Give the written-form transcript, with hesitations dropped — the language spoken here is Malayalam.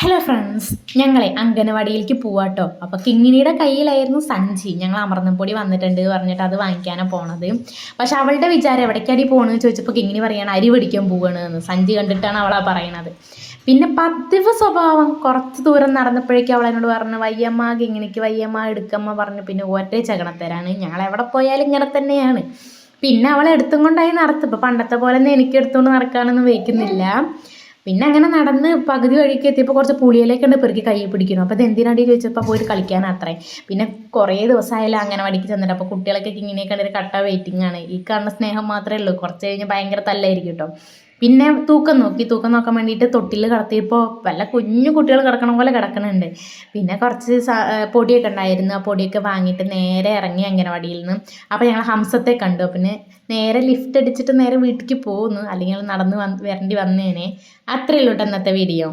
ഹലോ ഫ്രണ്ട്സ്, ഞങ്ങളെ അംഗനവാടിയിലേക്ക് പോവാട്ടോ. അപ്പോൾ കിങ്ങിണിയുടെ കയ്യിലായിരുന്നു സഞ്ചി. ഞങ്ങൾ അമൃതംപൊടി വന്നിട്ടുണ്ട് പറഞ്ഞിട്ട് അത് വാങ്ങിക്കാനാണ് പോണത്. പക്ഷെ അവളുടെ വിചാരം എവിടേക്കടി പോകണമെന്ന് ചോദിച്ചപ്പോൾ കിങ്ങിണി പറയാണ് അരി പിടിക്കാൻ പോവാണ് എന്ന്. സഞ്ചി കണ്ടിട്ടാണ് അവളാ പറയണത്. പിന്നെ പതിവ് സ്വഭാവം കുറച്ച് ദൂരം നടന്നപ്പോഴേക്കും അവൾ എന്നോട് പറഞ്ഞു വയ്യമ്മ, കിങ്ങിണിക്ക് വയ്യമ്മ, എടുക്കമ്മ പറഞ്ഞു. പിന്നെ ഒറ്റ ചകണത്തരാണ്. ഞങ്ങൾ എവിടെ പോയാലും ഇങ്ങനെ തന്നെയാണ്. പിന്നെ അവളെ എടുത്തും കൊണ്ടായി നടത്തും. ഇപ്പോൾ പണ്ടത്തെ പോലെ ഒന്നും എനിക്ക് എടുത്തുകൊണ്ട് നടക്കാനൊന്നും വയ്ക്കുന്നില്ല. പിന്നെ അങ്ങനെ നടന്ന് പകുതി വഴിക്ക് എത്തിയപ്പോൾ കുറച്ച് പുളിയിലേക്ക് ഉണ്ട് പെറുക്കി കൈ പിടിക്കണം. അപ്പോൾ അത് എന്തിനാടി ചോദിച്ചപ്പോൾ പോയിട്ട് കളിക്കാൻ അത്രേ. പിന്നെ കുറേ ദിവസമായാലും അംഗനവാടിക്ക് ചെന്നിട്ട് അപ്പോൾ കുട്ടികളൊക്കെ ഇങ്ങനെ കണ്ടൊരു കട്ട വെയിറ്റിംഗ് ആണ്. ഈ കാണുന്ന സ്നേഹം മാത്രമേ ഉള്ളൂ. കുറച്ച് കഴിഞ്ഞ് ഭയങ്കര തല്ലായിരിക്കും കേട്ടോ. പിന്നെ തൂക്കം നോക്കാൻ വേണ്ടിയിട്ട് തൊട്ടിൽ കിടത്തിയപ്പോൾ വല്ല കുഞ്ഞു കുട്ടികൾ കിടക്കണ പോലെ കിടക്കണുണ്ട്. പിന്നെ കുറച്ച് പൊടിയൊക്കെ ഉണ്ടായിരുന്നു. ആ പൊടിയൊക്കെ വാങ്ങിയിട്ട് നേരെ ഇറങ്ങി അംഗനവാടിയിൽ നിന്ന്. അപ്പോൾ ഞങ്ങൾ ഹംസത്തെ കണ്ടു. പിന്നെ നേരെ ലിഫ്റ്റ് അടിച്ചിട്ട് നേരെ വീട്ടിലേക്ക് പോകുന്നു. അല്ലെങ്കിൽ നടന്ന് വരേണ്ടി വന്നേനെ. അത്രയേ ഉള്ളൂ കേട്ടോ ഇന്നത്തെ വീഡിയോ.